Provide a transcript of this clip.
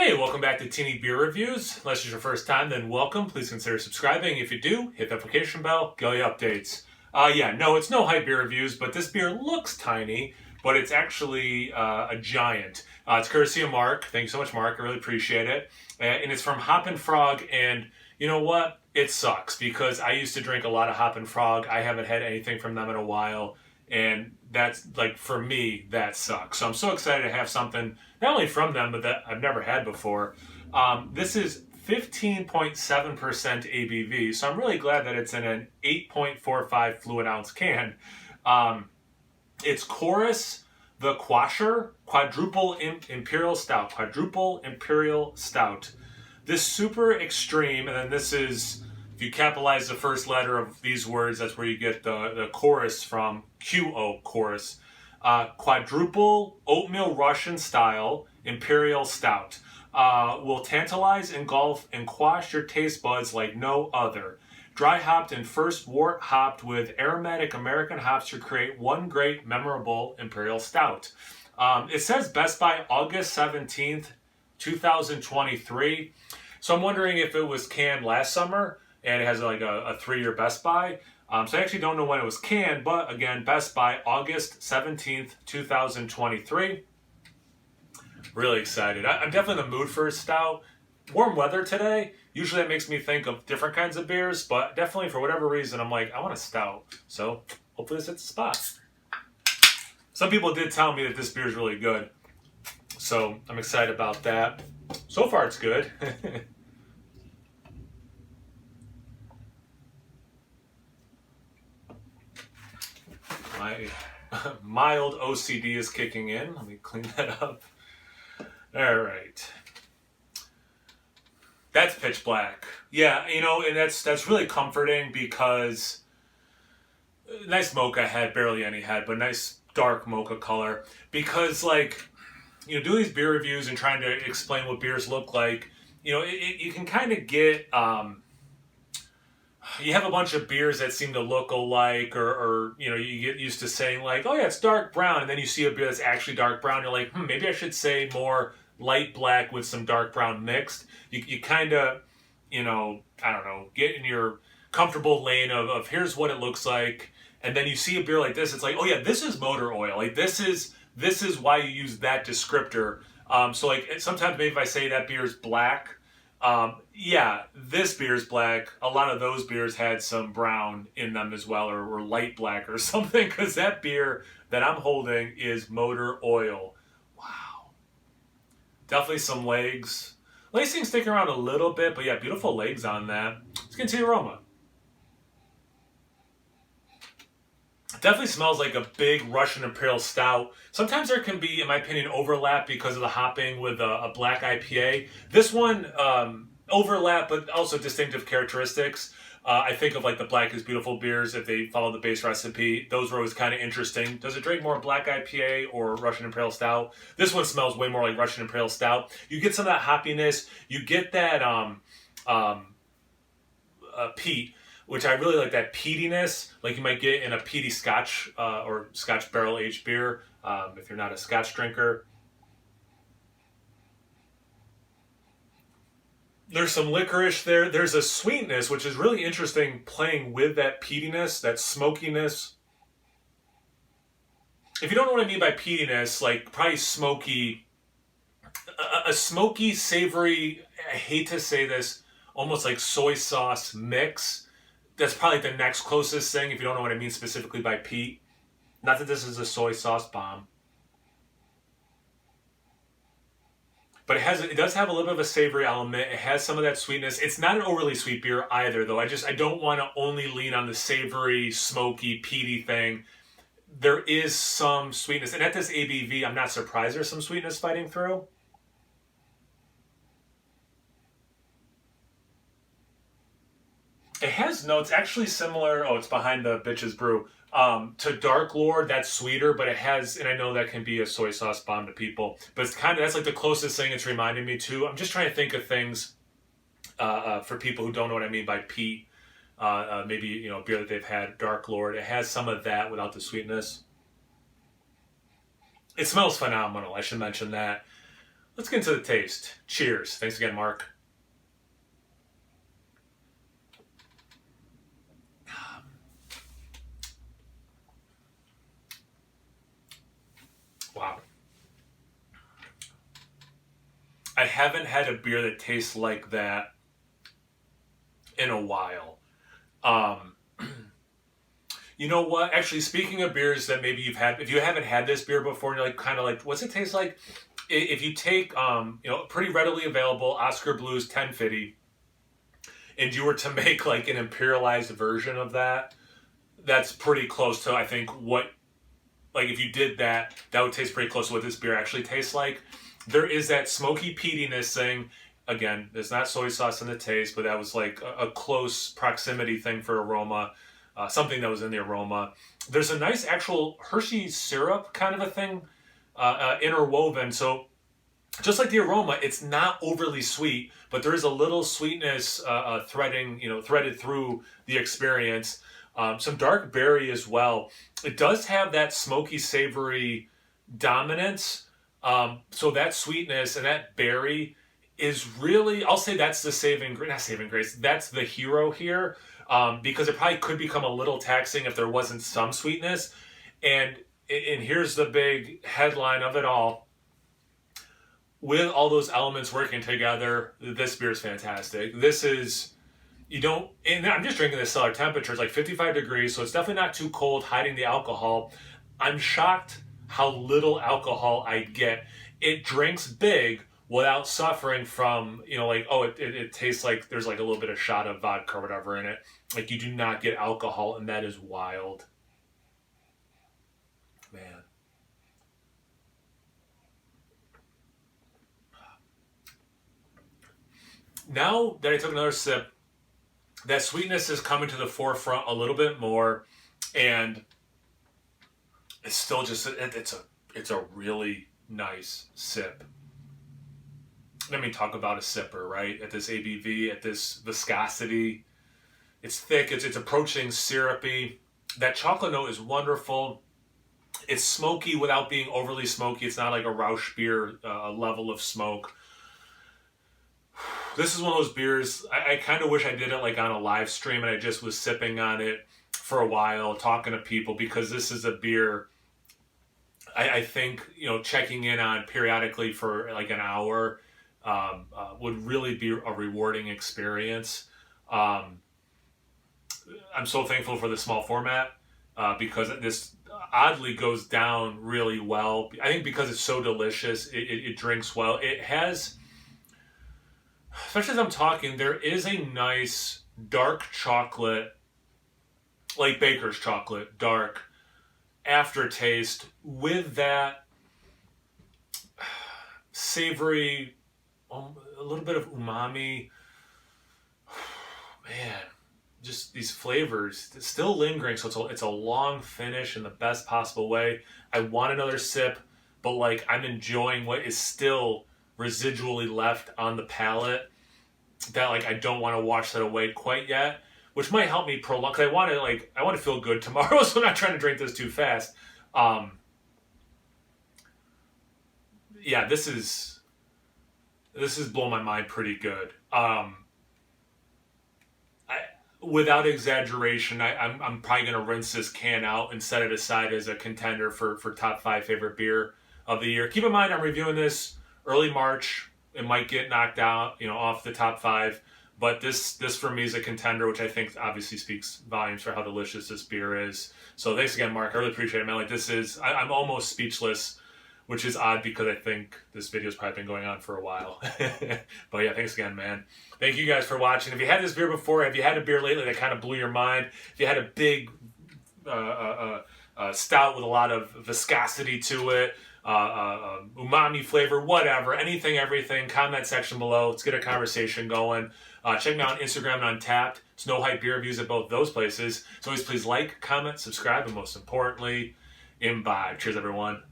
Hey, welcome back to Teeny Beer Reviews. Unless it's your first time, then welcome. Please consider subscribing. If you do, hit the notification bell, get all your updates. No, it's no hype beer reviews, but this beer looks tiny, but it's actually a giant. It's courtesy of Mark. Thank you so much, Mark. I really appreciate it. And it's from Hoppin Frog, and you know what? It sucks because I used to drink a lot of Hoppin Frog. I haven't had anything from them in a while, and that's, like, for me, that sucks. So I'm so excited to have something not only from them, but that I've never had before. This is 15.7% ABV, so I'm really glad that it's in an 8.45 fluid ounce can. It's Q.O.R.R.I.S, the Quasher Quadruple Imperial Stout. Quadruple Imperial Stout. This super extreme, and then this is, if you capitalize the first letter of these words, that's where you get the chorus from, Q.O.R.R.I.S. Quadruple oatmeal Russian style Imperial Stout. Will tantalize, engulf, and quash your taste buds like no other. Dry hopped and first wort hopped with aromatic American hops to create one great memorable Imperial Stout. It says Best by August 17th, 2023. So I'm wondering if it was canned last summer and it has like a 3-year Best By. So I actually don't know when it was canned, but again, Best By August 17th, 2023. Really excited. I'm definitely in the mood for a stout. Warm weather today. Usually that makes me think of different kinds of beers, but definitely for whatever reason, I'm like, I want a stout. So hopefully this hits the spot. Some people did tell me that this beer is really good. So I'm excited about that. So far it's good. My mild OCD is kicking in. Let me clean that up. All right. That's pitch black. Yeah, you know, and that's really comforting because nice mocha head, barely any head, but nice dark mocha color. Because, like, you know, doing these beer reviews and trying to explain what beers look like, you know, you can kind of get you have a bunch of beers that seem to look alike, or you know, you get used to saying like, oh yeah, it's dark brown, and then you see a beer that's actually dark brown, you're like, maybe I should say more light black with some dark brown mixed. You kind of, you know, I don't know, get in your comfortable lane of here's what it looks like, and then you see a beer like this, it's like, oh yeah, this is motor oil, like this is why you use that descriptor. So like sometimes maybe if I say that beer is black, yeah, this beer is black. A lot of those beers had some brown in them as well, or light black or something, because that beer that I'm holding is motor oil. Wow. Definitely some legs. Lacing sticking around a little bit, but yeah, beautiful legs on that. Let's get into the aroma. Definitely smells like a big Russian Imperial Stout. Sometimes there can be, in my opinion, overlap because of the hopping with a black IPA. This one, overlap, but also distinctive characteristics. I think of like the Black is Beautiful beers, if they follow the base recipe. Those were always kind of interesting. Does it drink more black IPA or Russian Imperial Stout? This one smells way more like Russian Imperial Stout. You get some of that hoppiness. You get that peat, which I really like, that peatiness, like you might get in a peaty Scotch or Scotch barrel-aged beer, if you're not a Scotch drinker. There's some licorice there. There's a sweetness, which is really interesting, playing with that peatiness, that smokiness. If you don't know what I mean by peatiness, like probably smoky, a smoky, savory, I hate to say this, almost like soy sauce mix. That's probably the next closest thing, if you don't know what I mean specifically by peat. Not that this is a soy sauce bomb. But it does have a little bit of a savory element. It has some of that sweetness. It's not an overly sweet beer either, though. I don't want to only lean on the savory, smoky, peaty thing. There is some sweetness. And at this ABV, I'm not surprised there's some sweetness fighting through. It has notes actually similar. Oh, it's behind the Bitches Brew. To Dark Lord, that's sweeter, but it has, and I know that can be a soy sauce bomb to people, but it's kind of, that's like the closest thing it's reminding me to. I'm just trying to think of things for people who don't know what I mean by peat. Maybe, you know, beer that they've had, Dark Lord. It has some of that without the sweetness. It smells phenomenal. I should mention that. let's get into the taste. Cheers. Thanks again, Mark. Wow. I haven't had a beer that tastes like that in a while. You know what? Actually, speaking of beers that maybe you've had, if you haven't had this beer before, and you're like, kind of like, what's it taste like? If you take, pretty readily available Oscar Blues 1050, and you were to make like an imperialized version of that, that's pretty close to, I think, what, like if you did that, that would taste pretty close to what this beer actually tastes like. There is that smoky peatiness thing. Again, there's not soy sauce in the taste, but that was like a close proximity thing for aroma. Something that was in the aroma. There's a nice actual Hershey syrup kind of a thing interwoven. So just like the aroma, it's not overly sweet, but there is a little sweetness threaded through the experience. Some dark berry as well. It does have that smoky, savory dominance. So that sweetness and that berry is really, I'll say that's the not saving grace, that's the hero here. Because it probably could become a little taxing if there wasn't some sweetness. And here's the big headline of it all. With all those elements working together, this beer is fantastic. This is, and I'm just drinking this cellar temperature. It's like 55 degrees, so it's definitely not too cold, hiding the alcohol. I'm shocked how little alcohol I get. It drinks big without suffering from, it tastes like there's like a little bit of shot of vodka or whatever in it. Like you do not get alcohol, and that is wild. Man. Now that I took another sip, that sweetness is coming to the forefront a little bit more, and it's still just, it's a really nice sip. Let me talk about a sipper, right? At this ABV, at this viscosity. It's thick, it's approaching syrupy. That chocolate note is wonderful. It's smoky without being overly smoky. It's not like a Rausch beer level of smoke. This is one of those beers, I kind of wish I did it like on a live stream and I just was sipping on it for a while, talking to people, because this is a beer I think, checking in on periodically for like an hour would really be a rewarding experience. I'm so thankful for the small format because this oddly goes down really well. I think because it's so delicious, it drinks well. It has, especially as I'm talking, there is a nice dark chocolate, like Baker's chocolate, dark aftertaste with that savory, a little bit of umami. Man, just these flavors still lingering. So it's a long finish in the best possible way. I want another sip, but like I'm enjoying what is still residually left on the palate. That like I don't want to wash that away quite yet, which might help me prolong. Cause I want to feel good tomorrow, so I'm not trying to drink this too fast. Yeah, this is blowing my mind pretty good. Without exaggeration, I'm probably going to rinse this can out and set it aside as a contender for top 5 favorite beer of the year. Keep in mind, I'm reviewing this early March. It might get knocked out, off the top 5. But this for me is a contender, which I think obviously speaks volumes for how delicious this beer is. So thanks again, Mark. I really appreciate it, man. Like I'm almost speechless, which is odd because I think this video's probably been going on for a while. But yeah, thanks again, man. Thank you guys for watching. If you had this beer before, have you had a beer lately that kind of blew your mind? If you had a big stout with a lot of viscosity to it, umami flavor, whatever, anything, everything, comment section below. Let's get a conversation going. Check me out on Instagram and Untapped. Snow Hype beer reviews at both those places. So always please like, comment, subscribe, and most importantly, imbibe. Cheers, everyone.